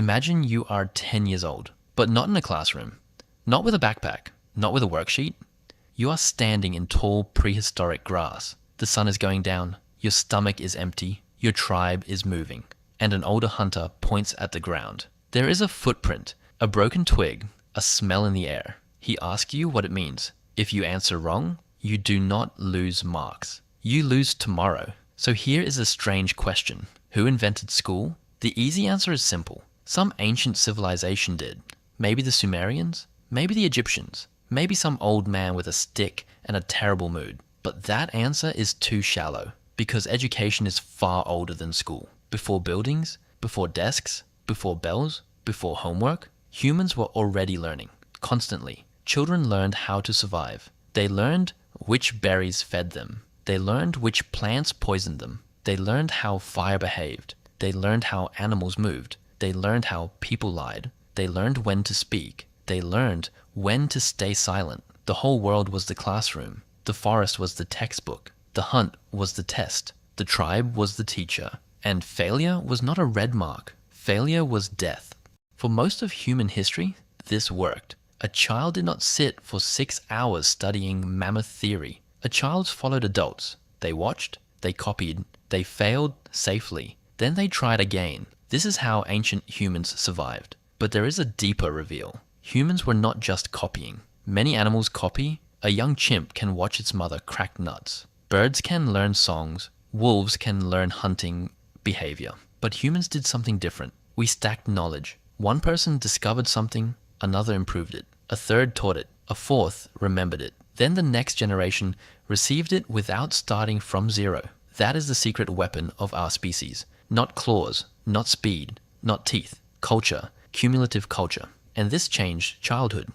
Imagine you are 10 years old, but not in a classroom, not with a backpack, not with a worksheet. You are standing in tall prehistoric grass. The sun is going down, your stomach is empty, your tribe is moving, and an older hunter points at the ground. There is a footprint, a broken twig, a smell in the air. He asks you what it means. If you answer wrong, you do not lose marks. You lose tomorrow. So here is a strange question. Who invented school? The easy answer is simple. Some ancient civilization did. Maybe the Sumerians, maybe the Egyptians, maybe some old man with a stick and a terrible mood. But that answer is too shallow, because education is far older than school. Before buildings, before desks, before bells, before homework, humans were already learning, constantly. Children learned how to survive. They learned which berries fed them. They learned which plants poisoned them. They learned how fire behaved. They learned how animals moved. They learned how people lied. They learned when to speak. They learned when to stay silent. The whole world was the classroom. The forest was the textbook. The hunt was the test. The tribe was the teacher. And failure was not a red mark. Failure was death. For most of human history, this worked. A child did not sit for 6 hours studying mammoth theory. A child followed adults. They watched, they copied, they failed safely. Then they tried again. This is how ancient humans survived. But there is a deeper reveal. Humans were not just copying. Many animals copy. A young chimp can watch its mother crack nuts. Birds can learn songs. Wolves can learn hunting behavior. But humans did something different. We stacked knowledge. One person discovered something, another improved it. A third taught it. A fourth remembered it. Then the next generation received it without starting from zero. That is the secret weapon of our species. Not claws, not speed, not teeth. Culture, cumulative culture. And this changed childhood.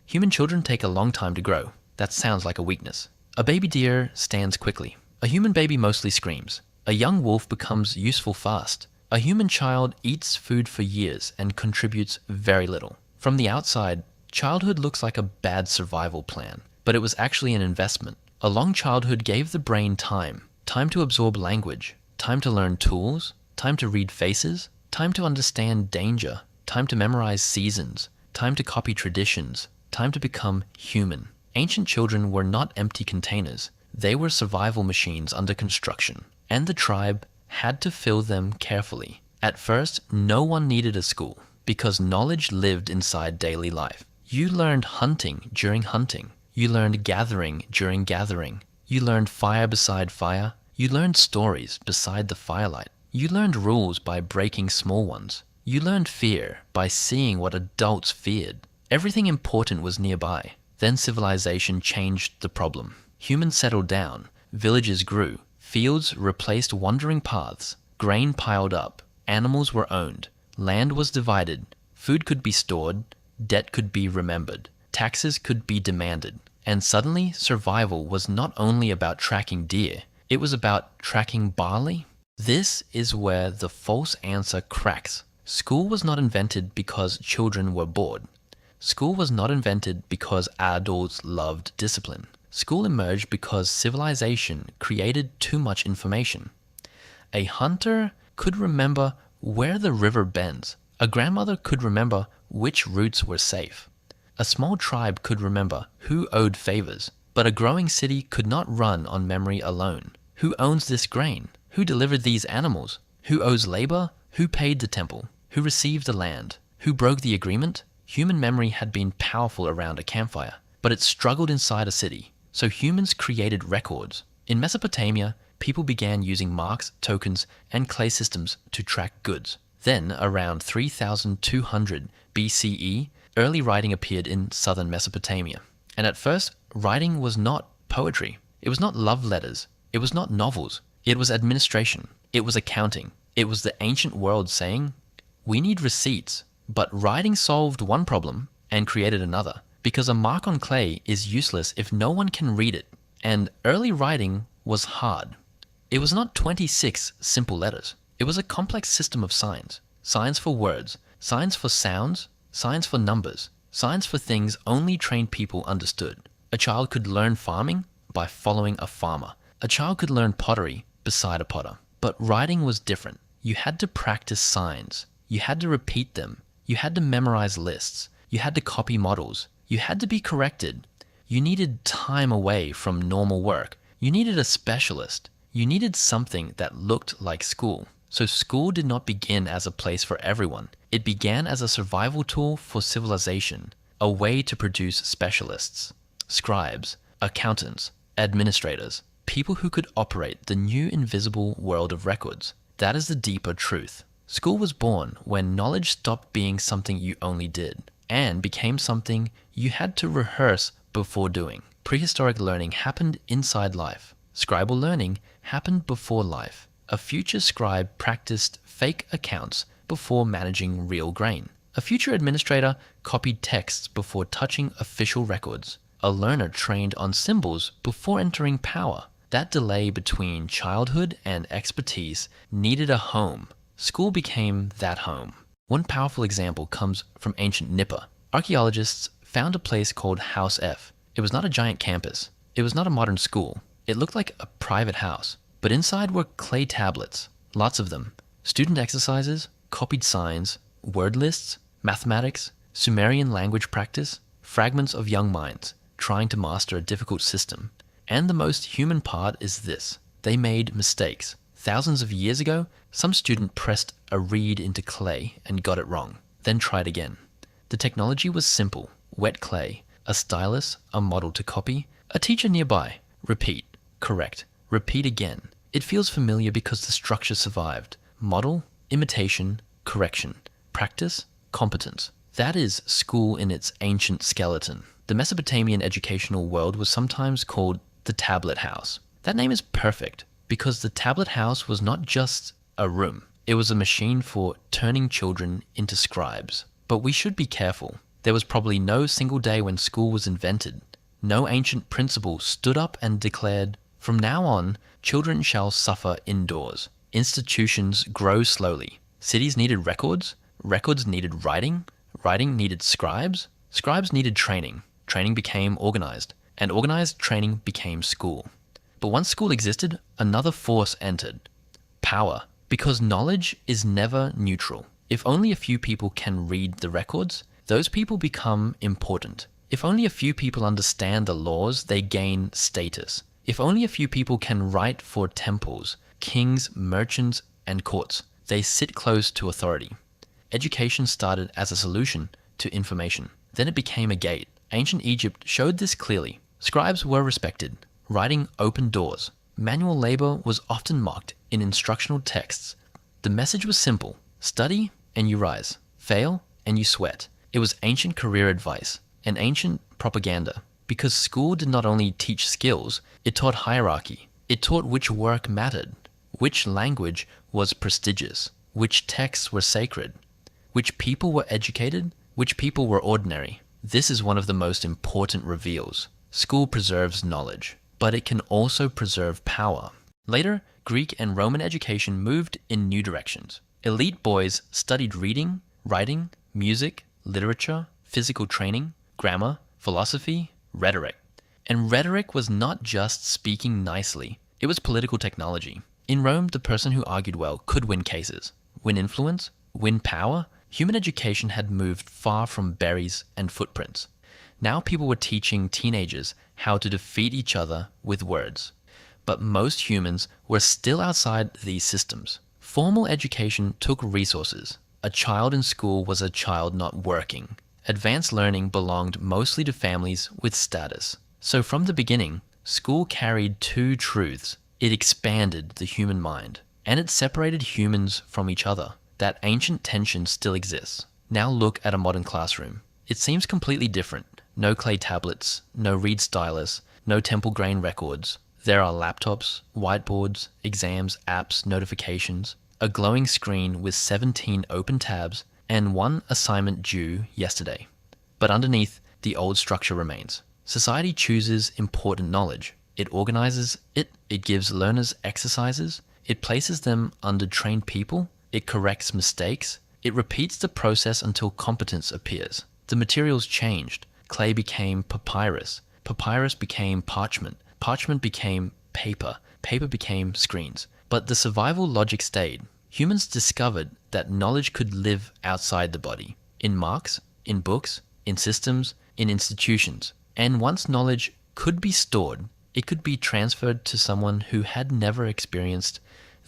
Human children take a long time to grow. That sounds like a weakness. A baby deer stands quickly. A human baby mostly screams. A young wolf becomes useful fast. A human child eats food for years and contributes very little. From the outside, childhood looks like a bad survival plan, but it was actually an investment. A long childhood gave the brain time to absorb language, time to learn tools, time to read faces, time to understand danger, time to memorize seasons, time to copy traditions, time to become human. Ancient children were not empty containers. They were survival machines under construction, and the tribe had to fill them carefully. At first, no one needed a school, because knowledge lived inside daily life. You learned hunting during hunting. You learned gathering during gathering. You learned fire beside fire. You learned stories beside the firelight. You learned rules by breaking small ones. You learned fear by seeing what adults feared. Everything important was nearby. Then civilization changed the problem. Humans settled down. Villages grew. Fields replaced wandering paths. Grain piled up. Animals were owned. Land was divided. Food could be stored. Debt could be remembered. Taxes could be demanded. And suddenly, survival was not only about tracking deer. It was about tracking barley. This is where the false answer cracks. School was not invented because children were bored. School was not invented because adults loved discipline. School emerged because civilization created too much information. A hunter could remember where the river bends. A grandmother could remember which routes were safe. A small tribe could remember who owed favors. But a growing city could not run on memory alone. Who owns this grain? Who delivered these animals? Who owes labor? Who paid the temple? Who received the land? Who broke the agreement? Human memory had been powerful around a campfire, but it struggled inside a city. So humans created records. In Mesopotamia, people began using marks, tokens, and clay systems to track goods. Then, around 3200 BCE, early writing appeared in southern Mesopotamia. And at first, writing was not poetry. It was not love letters. It was not novels. It was administration. It was accounting. It was the ancient world saying, we need receipts. But writing solved one problem and created another, because a mark on clay is useless if no one can read it. And early writing was hard. It was not 26 simple letters. It was a complex system of signs. Signs for words, signs for sounds, signs for numbers, signs for things only trained people understood. A child could learn farming by following a farmer. A child could learn pottery beside a potter. But writing was different. You had to practice signs. You had to repeat them. You had to memorize lists. You had to copy models. You had to be corrected. You needed time away from normal work. You needed a specialist. You needed something that looked like school. So school did not begin as a place for everyone. It began as a survival tool for civilization, a way to produce specialists, scribes, accountants, administrators, people who could operate the new invisible world of records. That is the deeper truth. School was born when knowledge stopped being something you only did and became something you had to rehearse before doing. Prehistoric learning happened inside life. Scribal learning happened before life. A future scribe practiced fake accounts before managing real grain. A future administrator copied texts before touching official records. A learner trained on symbols before entering power. That delay between childhood and expertise needed a home. School became that home. One powerful example comes from ancient Nipper. Archaeologists found a place called House F. It was not a giant campus. It was not a modern school. It looked like a private house. But inside were clay tablets, lots of them, student exercises, copied signs, word lists, mathematics, Sumerian language practice, fragments of young minds trying to master a difficult system. And the most human part is this: they made mistakes. Thousands of years ago, some student pressed a reed into clay and got it wrong, then tried again. The technology was simple: wet clay, a stylus, a model to copy, a teacher nearby. Repeat, correct, repeat again. It feels familiar because the structure survived. Model, imitation, correction, practice, competence. That is school in its ancient skeleton. The Mesopotamian educational world was sometimes called the tablet house. That name is perfect because the tablet house was not just a room. It was a machine for turning children into scribes. But we should be careful. There was probably no single day when school was invented. No ancient principal stood up and declared, "From now on, children shall suffer indoors." Institutions grow slowly. Cities needed records. Records needed writing. Writing needed scribes. Scribes needed training. Training became organized. And organized training became school. But once school existed, another force entered: power. Because knowledge is never neutral. If only a few people can read the records, those people become important. If only a few people understand the laws, they gain status. If only a few people can write for temples, kings, merchants, and courts, they sit close to authority. Education started as a solution to information. Then it became a gate. Ancient Egypt showed this clearly. Scribes were respected. Writing opened doors. Manual labor was often mocked in instructional texts. The message was simple: study and you rise. Fail and you sweat. It was ancient career advice and ancient propaganda. Because school did not only teach skills, it taught hierarchy. It taught which work mattered, which language was prestigious, which texts were sacred, which people were educated, which people were ordinary. This is one of the most important reveals. School preserves knowledge, but it can also preserve power. Later, Greek and Roman education moved in new directions. Elite boys studied reading, writing, music, literature, physical training, grammar, philosophy, rhetoric. And rhetoric was not just speaking nicely, it was political technology. In Rome, the person who argued well could win cases, win influence, win power. Human education had moved far from berries and footprints. Now people were teaching teenagers how to defeat each other with words. But most humans were still outside these systems. Formal education took resources. A child in school was a child not working. Advanced learning belonged mostly to families with status. So from the beginning, school carried two truths. It expanded the human mind, and it separated humans from each other. That ancient tension still exists. Now look at a modern classroom. It seems completely different. No clay tablets, no reed stylus, no temple grain records. There are laptops, whiteboards, exams, apps, notifications, a glowing screen with 17 open tabs, and one assignment due yesterday. But underneath, the old structure remains. Society chooses important knowledge. It organizes it, it gives learners exercises, it places them under trained people, it corrects mistakes, it repeats the process until competence appears. The materials changed. Clay became papyrus, papyrus became parchment, parchment became paper, paper became screens. But the survival logic stayed. Humans discovered that knowledge could live outside the body, in marks, in books, in systems, in institutions. And once knowledge could be stored, it could be transferred to someone who had never experienced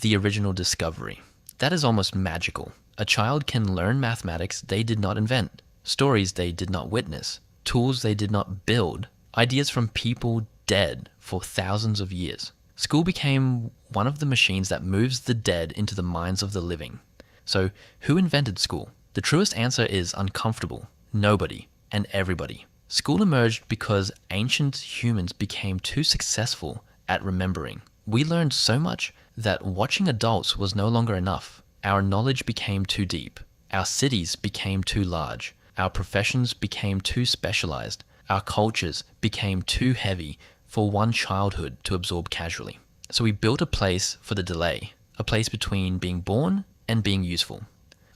the original discovery. That is almost magical. A child can learn mathematics they did not invent, stories they did not witness, tools they did not build, ideas from people dead for thousands of years. School became one of the machines that moves the dead into the minds of the living. So, who invented school? The truest answer is uncomfortable. Nobody and everybody. School emerged because ancient humans became too successful at remembering. We learned so much that watching adults was no longer enough. Our knowledge became too deep. Our cities became too large. Our professions became too specialized. Our cultures became too heavy for one childhood to absorb casually. So we built a place for the delay, a place between being born and being useful,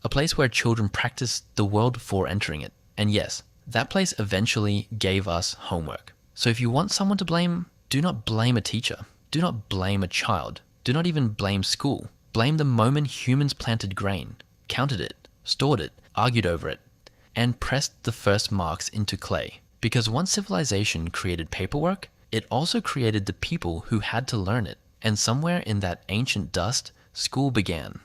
a place where children practiced the world before entering it. And yes, that place eventually gave us homework. So if you want someone to blame, do not blame a teacher. Do not blame a child. Do not even blame school. Blame the moment humans planted grain, counted it, stored it, argued over it, and pressed the first marks into clay. Because once civilization created paperwork, it also created the people who had to learn it. And somewhere in that ancient dust, school began.